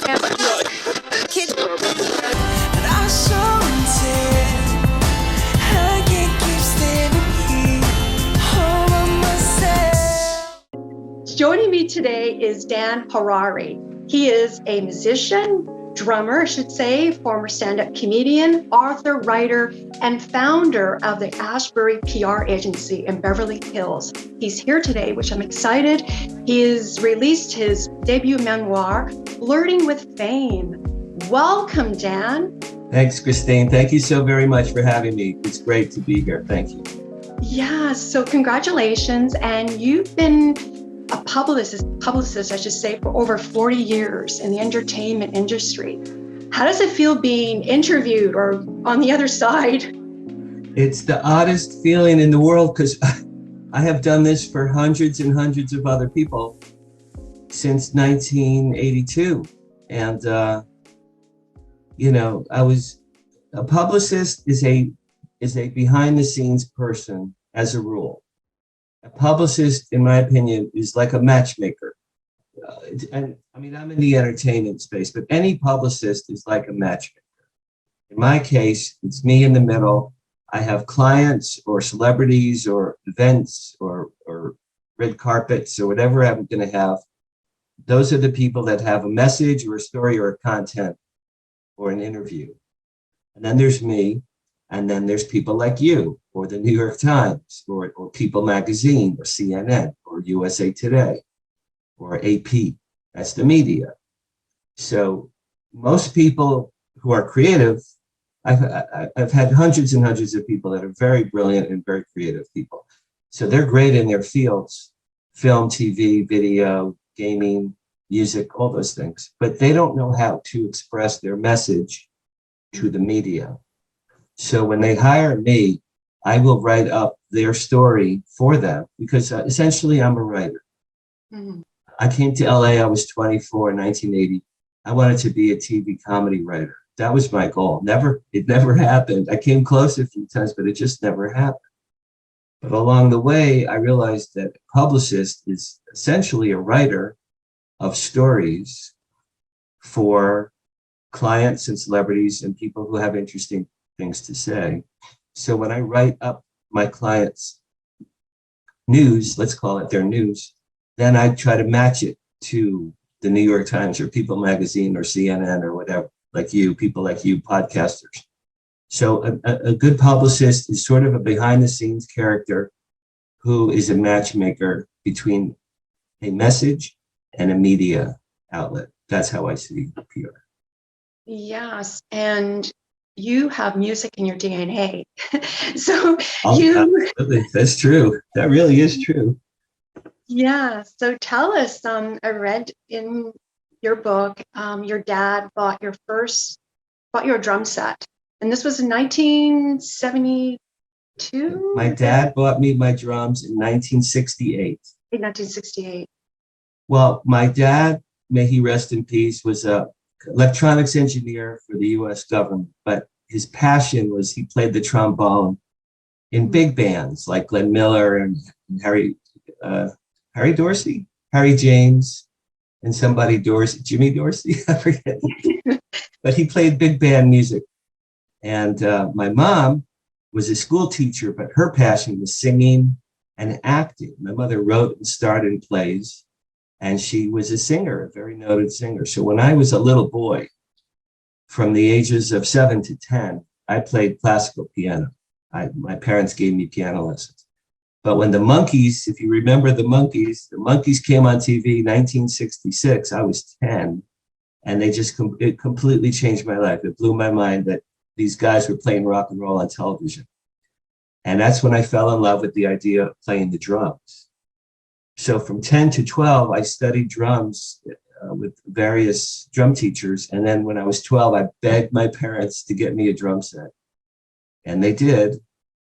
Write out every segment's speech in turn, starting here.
Joining me today is Dan Harary. He is a musician, drummer, I should say, former stand-up comedian, author, writer, and founder of the Ashbury PR agency in Beverly Hills. He's here today, which I'm excited. He has released his debut memoir, Flirting with Fame. Welcome, Dan. Thanks, Christine. Thank you so very much for having me. It's great to be here. Thank you. Yeah, so congratulations. And you've been a publicist, I should say, for over 40 years in the entertainment industry. How does it feel being interviewed or on the other side? It's the oddest feeling in the world because I have done this for hundreds and hundreds of other people since 1982. And, I was a publicist is a behind the scenes person as a rule. A publicist, in my opinion, is like a matchmaker. And I mean, I'm in the entertainment space, but any publicist is like a matchmaker. In my case, it's me in the middle. I have clients or celebrities or events or red carpets or whatever I'm going to have. Those are the people that have a message or a story or a content or an interview. And then there's me. And then there's people like you or the New York Times or People Magazine or CNN or USA Today or AP. That's the media. So most people who are creative, I've had hundreds and hundreds of people that are very brilliant and very creative people. So they're great in their fields, film, TV, video, gaming, music, all those things. But they don't know how to express their message to the media. So when they hire me, I will write up their story for them because essentially I'm a writer. Mm-hmm. I came to LA, I was 24 in 1980. I wanted to be a TV comedy writer. That was my goal. It never happened. I came close a few times, but it just never happened. But along the way, I realized that a publicist is essentially a writer of stories for clients and celebrities and people who have interesting things to say. So when I write up my clients' news, let's call it their news, then I try to match it to the New York Times or People Magazine or CNN or whatever, people like you, podcasters. So a good publicist is sort of a behind the scenes character who is a matchmaker between a message and a media outlet. That's how I see PR. Yes, and you have music in your DNA. Absolutely. That's true. That really is true. Yeah. So tell us, I read in your book, your dad bought you a drum set. And this was in 1972? My dad bought me my drums in 1968. In 1968. Well, my dad, may he rest in peace, was a electronics engineer for the U.S. government, but his passion was he played the trombone in big bands like Glenn Miller and Harry Dorsey, Harry James, and Jimmy Dorsey, I forget. But he played big band music. And my mom was a school teacher, but her passion was singing and acting. My mother wrote and starred in plays. And she was a singer, a very noted singer. So when I was a little boy, from the ages of 7 to 10, I played classical piano. My parents gave me piano lessons. But when the Monkees, if you remember the Monkees came on TV in 1966, I was 10. And it completely changed my life. It blew my mind that these guys were playing rock and roll on television. And that's when I fell in love with the idea of playing the drums. So from 10 to 12, I studied drums with various drum teachers. And then when I was 12, I begged my parents to get me a drum set. And they did.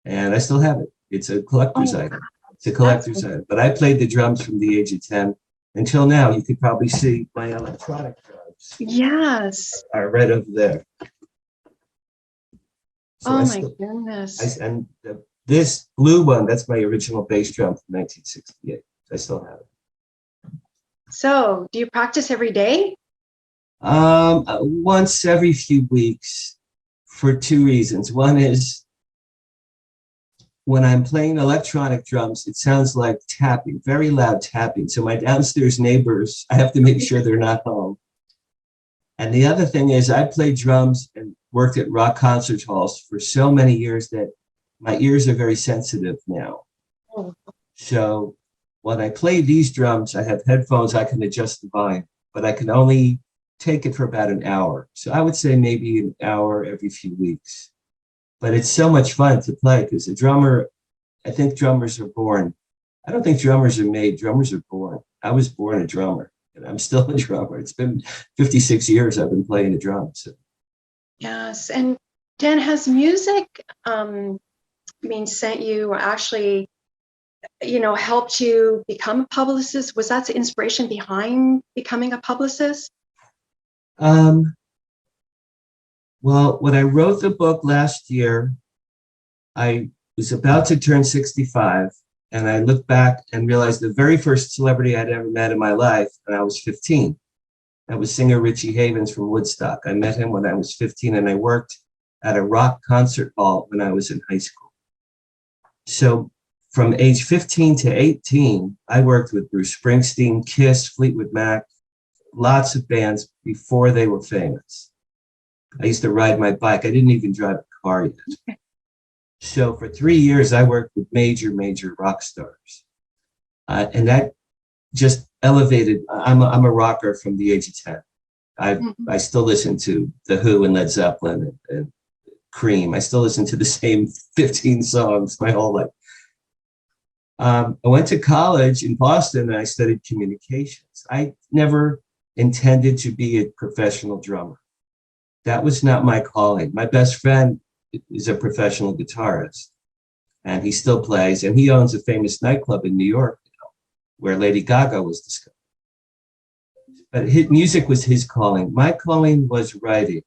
And I still have it. It's a collector's item. It's a collector's item. But I played the drums from the age of 10 until now. You could probably see my electronic drums. Yes. Are right over there. So goodness. This blue one, that's my original bass drum from 1968. I still have it. So, do you practice every day? Once every few weeks for two reasons. One is when I'm playing electronic drums, it sounds like tapping, very loud tapping. So my downstairs neighbors, I have to make sure they're not home. And the other thing is I played drums and worked at rock concert halls for so many years that my ears are very sensitive now. Oh. So when I play these drums, I have headphones, I can adjust the volume, but I can only take it for about an hour. So I would say maybe an hour every few weeks. But it's so much fun to play because a drummer, I think drummers are born. I don't think drummers are made, drummers are born. I was born a drummer and I'm still a drummer. It's been 56 years I've been playing the drums. So. Yes. And Dan, has music, sent you or actually, helped you become a publicist? Was that the inspiration behind becoming a publicist? Well, when I wrote the book last year, I was about to turn 65, and I looked back and realized the very first celebrity I'd ever met in my life when I was 15. That was singer Richie Havens from Woodstock. I met him when I was 15, and I worked at a rock concert hall when I was in high school. So from age 15 to 18, I worked with Bruce Springsteen, Kiss, Fleetwood Mac, lots of bands before they were famous. I used to ride my bike. I didn't even drive a car yet. So for 3 years, I worked with major rock stars. And that just elevated. I'm a rocker from the age of 10. I still listen to The Who and Led Zeppelin and Cream. I still listen to the same 15 songs my whole life. I went to college in Boston and I studied communications. I never intended to be a professional drummer. That was not my calling. My best friend is a professional guitarist and he still plays, and he owns a famous nightclub in New York now, where Lady Gaga was discovered. But music was his calling. My calling was writing.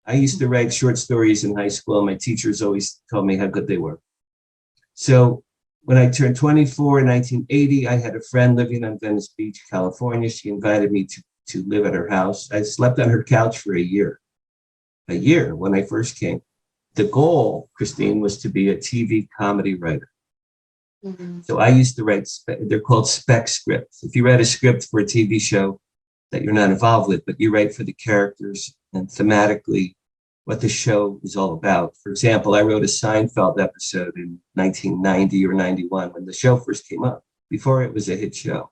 I used to write short stories in high school. My teachers always told me how good they were. So when I turned 24 in 1980, I had a friend living on Venice Beach, California. She invited me to live at her house. I slept on her couch for a year when I first came. The goal, Christine, was to be a TV comedy writer. Mm-hmm. So I used to write, they're called spec scripts. If you write a script for a TV show that you're not involved with, but you write for the characters and thematically what the show is all about. For example, I wrote a Seinfeld episode in 1990 or 91 when the show first came up, before it was a hit show.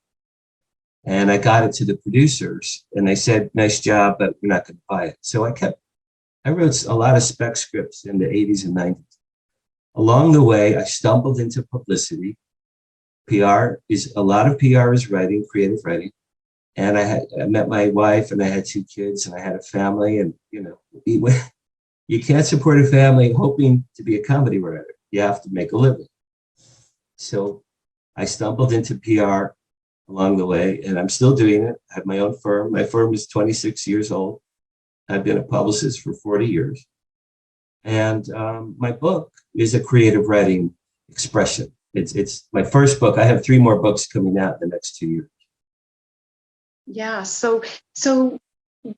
And I got it to the producers and they said, nice job, but we're not going to buy it. So I wrote a lot of spec scripts in the 80s and 90s. Along the way, I stumbled into publicity. A lot of PR is writing, creative writing. And I met my wife and I had 2 kids and I had a family, and, you can't support a family hoping to be a comedy writer. You have to make a living. So I stumbled into PR along the way, and I'm still doing it. I have my own firm. My firm is 26 years old. I've been a publicist for 40 years. And my book is a creative writing expression. It's my first book. I have 3 more books coming out in the next 2 years. Yeah. So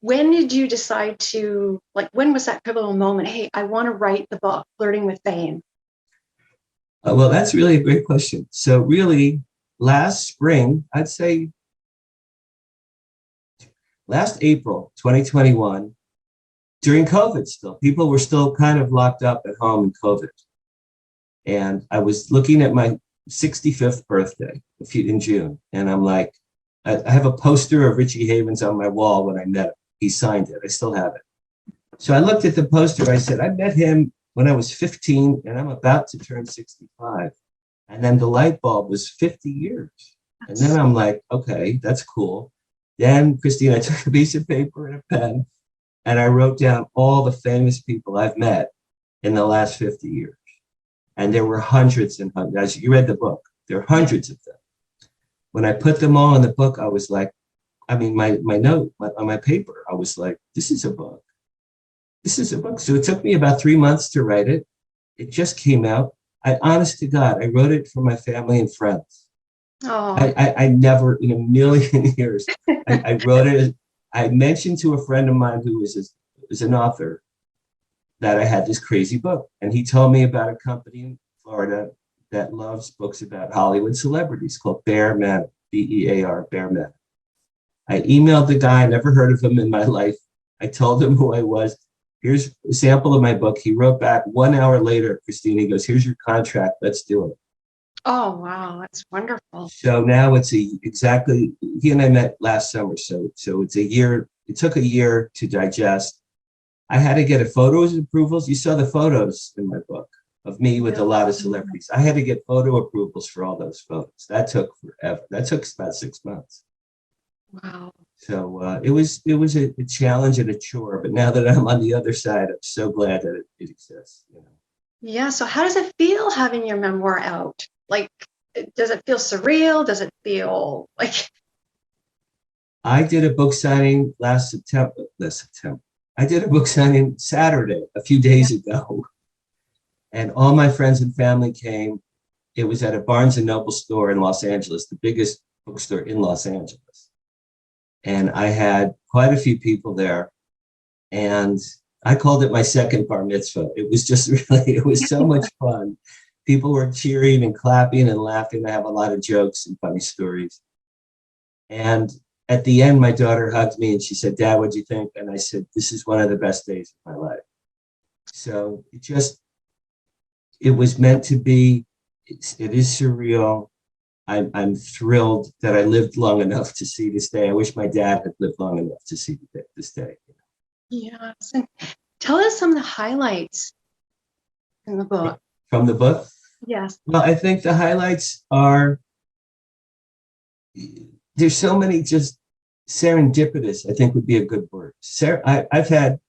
when did you decide to, when was that pivotal moment? Hey, I want to write the book, Flirting with Fame. Well, that's really a great question. So really, last spring, I'd say last April, 2021, during COVID still, people were still kind of locked up at home in COVID. And I was looking at my 65th birthday in June, and I'm like, I have a poster of Richie Havens on my wall when I met him. He signed it. I still have it. So I looked at the poster. I said, I met him when I was 15 and I'm about to turn 65. And then the light bulb was 50 years. And then I'm like, okay, that's cool. Then, Christine, I took a piece of paper and a pen and I wrote down all the famous people I've met in the last 50 years. And there were hundreds and hundreds. As you read the book, there are hundreds of them. When I put them all in the book, I was like, my note on my paper, I was like, this is a book. This is a book. So it took me about 3 months to write it. It just came out. Honest to God, I wrote it for my family and friends. Oh. I never, in a million years, I wrote it I mentioned to a friend of mine who was an author that I had this crazy book. And he told me about a company in Florida that loves books about Hollywood celebrities called Bear Man, B-E-A-R, Bear Man. I emailed the guy, never heard of him in my life. I told him who I was. Here's a sample of my book. He wrote back 1 hour later, Christine, he goes, here's your contract, let's do it. Oh, wow, that's wonderful. So now it's exactly, he and I met last summer. So it's a year, it took a year to digest. I had to get a photos approvals. You saw the photos in my book of me with a lot of celebrities. I had to get photo approvals for all those photos. That took forever. That took about 6 months. Wow. So it was a challenge and a chore, but now that I'm on the other side, I'm so glad that it exists. You know? Yeah. So how does it feel having your memoir out? Like, does it feel surreal? Does it feel like? I did a book signing last September. I did a book signing Saturday, a few days ago, and all my friends and family came. It was at a Barnes and Noble store in Los Angeles, the biggest bookstore in Los Angeles. And I had quite a few people there, and I called it my second bar mitzvah. It was just really, it was so much fun. People were cheering and clapping and laughing. I have a lot of jokes and funny stories. And at the end, my daughter hugged me and she said, Dad, what'd you think? And I said, this is one of the best days of my life. So it was meant to be. It is surreal. I'm thrilled that I lived long enough to see this day. I wish my dad had lived long enough to see this day. Yes. And tell us some of the highlights in the book. From the book? Yes. Well, I think the highlights are, there's so many just serendipitous, I think would be a good word. I've met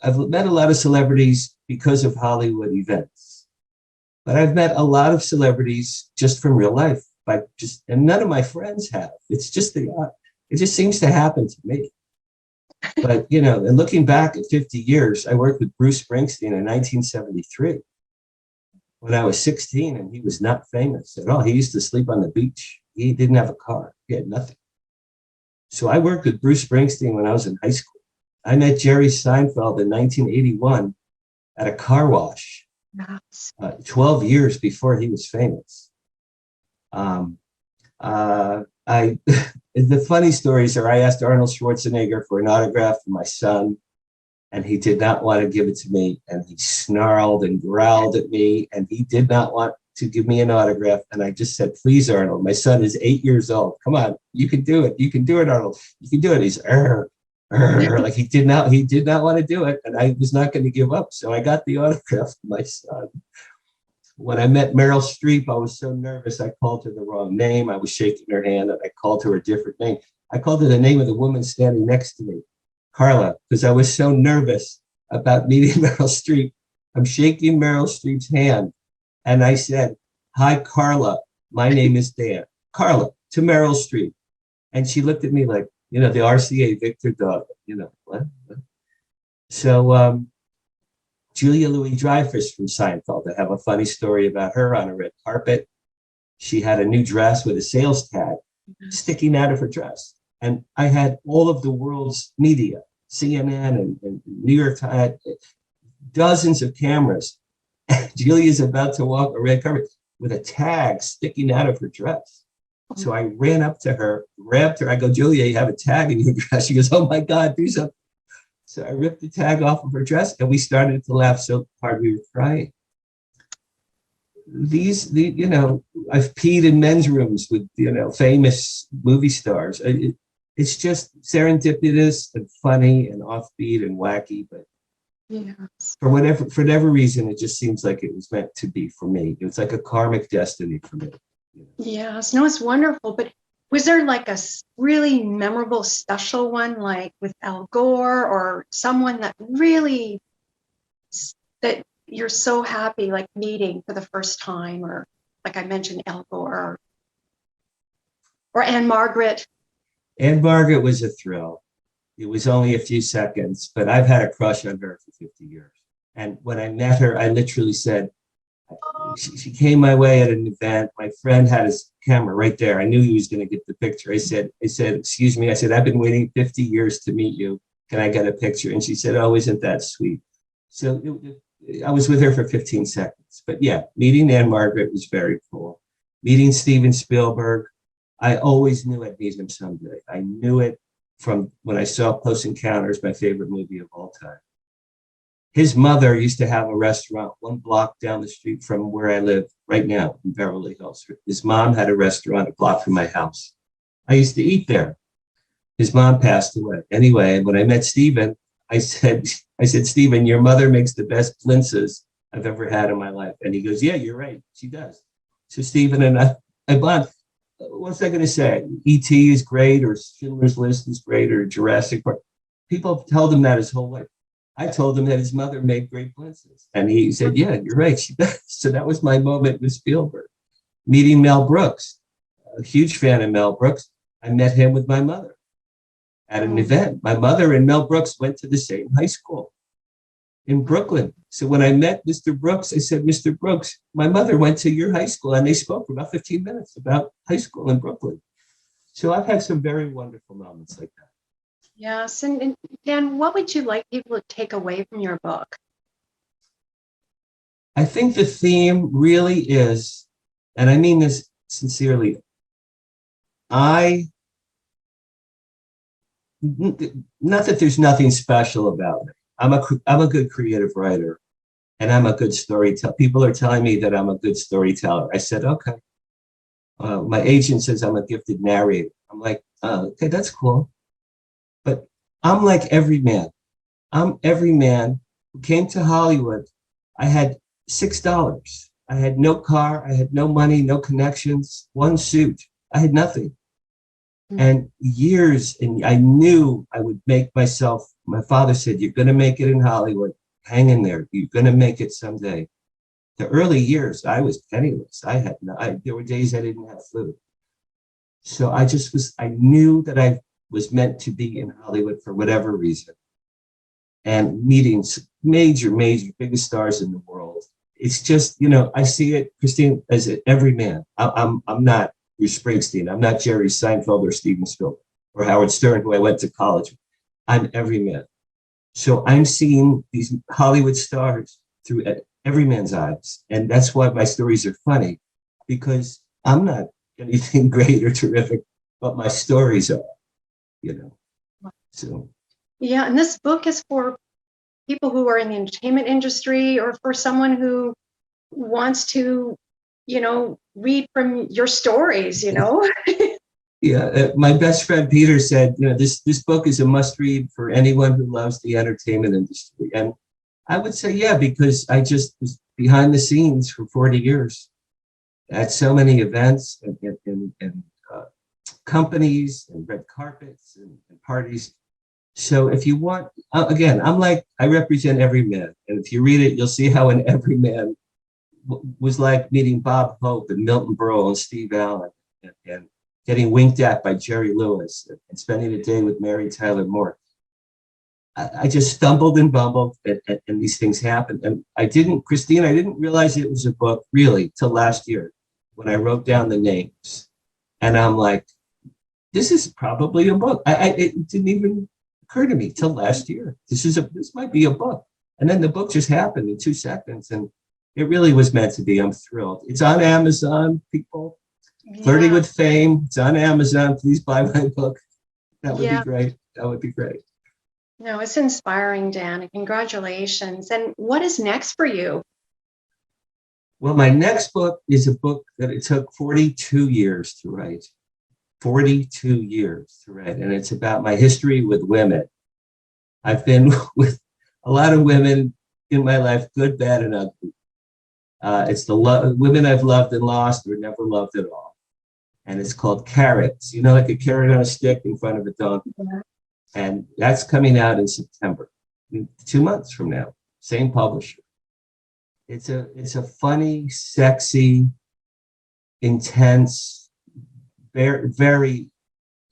a lot of celebrities because of Hollywood events, but I've met a lot of celebrities just from real life. And none of my friends have. It's just it just seems to happen to me. But, you know, and looking back at 50 years, I worked with Bruce Springsteen in 1973 when I was 16, and he was not famous at all. He used to sleep on the beach. He didn't have a car. He had nothing. So I worked with Bruce Springsteen when I was in high school. I met Jerry Seinfeld in 1981 at a car wash, 12 years before he was famous. The funny stories are, I asked Arnold Schwarzenegger for an autograph for my son, and he did not want to give it to me. And he snarled and growled at me, and he did not want to give me an autograph. And I just said, please, Arnold, my son is 8 years old. Come on, you can do it. You can do it, Arnold. You can do it. He's like he did not want to do it. And I was not going to give up. So I got the autograph for my son. When I met Meryl Streep, I was so nervous. I called her the wrong name. I was shaking her hand, and I called her a different name. I called her the name of the woman standing next to me, Carla, because I was so nervous about meeting Meryl Streep. I'm shaking Meryl Streep's hand, and I said, hi, Carla. My name is Dan. Carla, to Meryl Streep. And she looked at me like, you know, the RCA Victor dog, you know, what? So, Julia Louis-Dreyfus from Seinfeld. I have a funny story about her on a red carpet. She had a new dress with a sales tag sticking out of her dress. And I had all of the world's media, CNN and New York Times, dozens of cameras. Julia's about to walk a red carpet with a tag sticking out of her dress. So I ran up to her, grabbed her. I go, Julia, you have a tag in your dress. She goes, oh my God, do something. So I ripped the tag off of her dress, and we started to laugh so hard we were crying. You know, I've peed in men's rooms with, you know, famous movie stars. It's just serendipitous and funny and offbeat and wacky, but yes, for whatever reason, it just seems like it was meant to be for me. It's like a karmic destiny for me. You know? Yes, no, it's wonderful. But was there like a really memorable, special one, like with Al Gore, or someone that really, that you're so happy, like meeting for the first time, or like I mentioned, Al Gore, or Anne Margaret? Anne Margaret was a thrill. It was only a few seconds, but I've had a crush on her for 50 years. And when I met her, I literally said, She came my way at an event. My friend had his camera right there. I knew he was going to get the picture. I said, excuse me. I said, I've been waiting 50 years to meet you. Can I get a picture? And she said, oh, isn't that sweet? So I was with her for 15 seconds. But yeah, meeting Anne Margaret was very cool. Meeting Steven Spielberg, I always knew I'd meet him someday. I knew it from when I saw Close Encounters, my favorite movie of all time. His mother used to have a restaurant 1 block down the street from where I live right now in Beverly Hills. His mom had a restaurant a block from my house. I used to eat there. His mom passed away. Anyway, when I met Steven, I said, Steven, your mother makes the best blintzes I've ever had in my life. And he goes, yeah, you're right. She does. So Steven and I bond. What's I going to say? E.T. is great, or Schindler's List is great, or Jurassic Park. People tell him that his whole life. I told him that his mother made great blintzes. And he said, yeah, you're right. She does. So that was my moment with Spielberg. Meeting Mel Brooks, a huge fan of Mel Brooks. I met him with my mother at an event. My mother and Mel Brooks went to the same high school in Brooklyn. So when I met Mr. Brooks, I said, Mr. Brooks, my mother went to your high school, and they spoke for about 15 minutes about high school in Brooklyn. So I've had some very wonderful moments like that. Yes. And Dan, what would you like people to take away from your book? I think the theme really is, and I mean this sincerely, not that there's nothing special about me. I'm a good creative writer, and I'm a good storyteller. People are telling me that I'm a good storyteller. I said, okay. My agent says I'm a gifted narrator. I'm like, okay, that's cool. But I'm like every man. I'm every man who came to Hollywood. I had $6. I had no car. I had no money, no connections, 1 suit. I had nothing. And years, and I knew I would make myself. My father said, you're going to make it in Hollywood. Hang in there. You're going to make it someday. The early years, I was penniless. There were days I didn't have food. So I knew that I was meant to be in Hollywood for whatever reason. And meeting major, biggest stars in the world. It's just, I see it, Christine, as every man. I'm not Bruce Springsteen. I'm not Jerry Seinfeld or Steven Spielberg or Howard Stern, who I went to college with. I'm every man. So I'm seeing these Hollywood stars through every man's eyes. And that's why my stories are funny, because I'm not anything great or terrific, but my stories are, So. Yeah, and this book is for people who are in the entertainment industry, or for someone who wants to, read from your stories, Yeah, my best friend Peter said, this book is a must-read for anyone who loves the entertainment industry. And I would say, yeah, because I just was behind the scenes for 40 years at so many events and companies and red carpets and parties. So if you want, again, I represent every man. And if you read it, you'll see how an every man was like meeting Bob Hope and Milton Berle and Steve Allen and getting winked at by Jerry Lewis and spending a day with Mary Tyler Moore. I just stumbled and bumbled, and these things happened. And Christine, I didn't realize it was a book really till last year when I wrote down the names. And I'm like, this is probably a book. It didn't even occur to me till last year. This might be a book. And then the book just happened in 2 seconds. And it really was meant to be. I'm thrilled. It's on Amazon, people. Yeah. Flirting with Fame. It's on Amazon. Please buy my book. That would be great. That would be great. No, it's inspiring, Dan. Congratulations. And what is next for you? Well, my next book is a book that it took 42 years to write. 42 years to write. And it's about my history with women. I've been with a lot of women in my life, good, bad, and ugly. It's the women I've loved and lost or never loved at all. And it's called Carrots, like a carrot on a stick in front of a donkey. Yeah. And that's coming out in September, 2 months from now. Same publisher. It's a funny, sexy, intense, very, very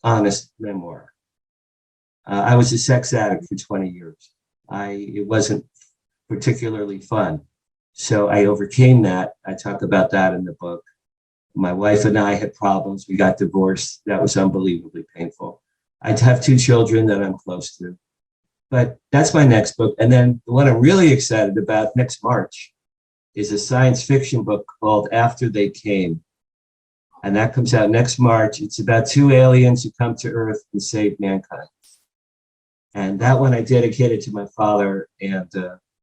honest memoir. I was a sex addict for 20 years. It wasn't particularly fun. So I overcame that. I talk about that in the book. My wife and I had problems. We got divorced. That was unbelievably painful. I have 2 children that I'm close to. But that's my next book. And then the one I'm really excited about next March is a science fiction book called After They Came. And that comes out next March. It's about 2 aliens who come to Earth and save mankind. And that one I dedicated to my father. And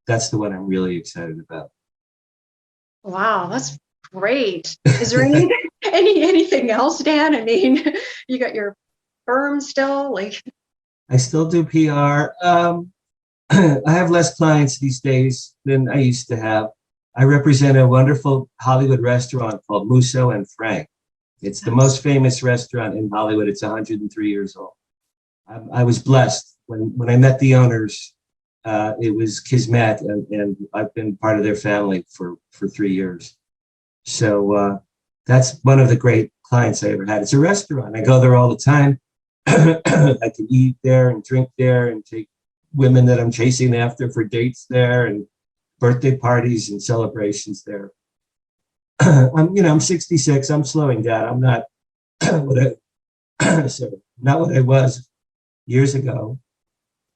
that's the one I'm really excited about. Wow, that's great. Is there anything else, Dan? I mean, you got your firm still, like. I still do PR. I have less clients these days than I used to have. I represent a wonderful Hollywood restaurant called Musso and Frank. It's the most famous restaurant in Hollywood. It's 103 years old. I was blessed when I met the owners. It was kismet, and I've been part of their family for 3 years. So that's one of the great clients I ever had. It's a restaurant. I go there all the time. I can eat there and drink there and take women that I'm chasing after for dates there and birthday parties and celebrations there. I'm 66. I'm slowing down. I'm not what not what I was years ago.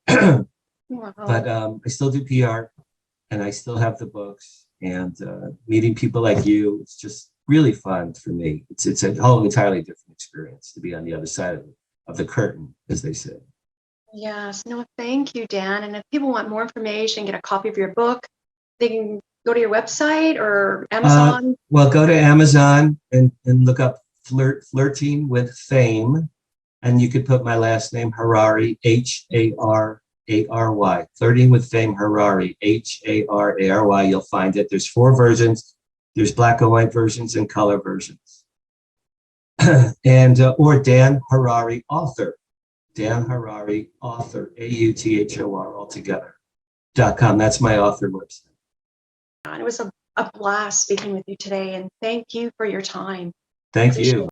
Wow. But I still do PR, and I still have the books, and meeting people like you. It's just really fun for me. It's a whole entirely different experience to be on the other side of the curtain, as they say. Yes. No, thank you, Dan. And if people want more information, get a copy of your book, they can go to your website or Amazon. Well, go to Amazon and look up Flirting with Fame, and you could put my last name, Harary, Harary. Flirting with Fame, Harary, Harary. You'll find it. There's 4 versions. There's black and white versions and color versions. And or Dan Harary, author. Dan Harary, author, AUTHOR, altogether.com. That's my author website. And it was a blast speaking with you today, and thank you for your time. Thank you.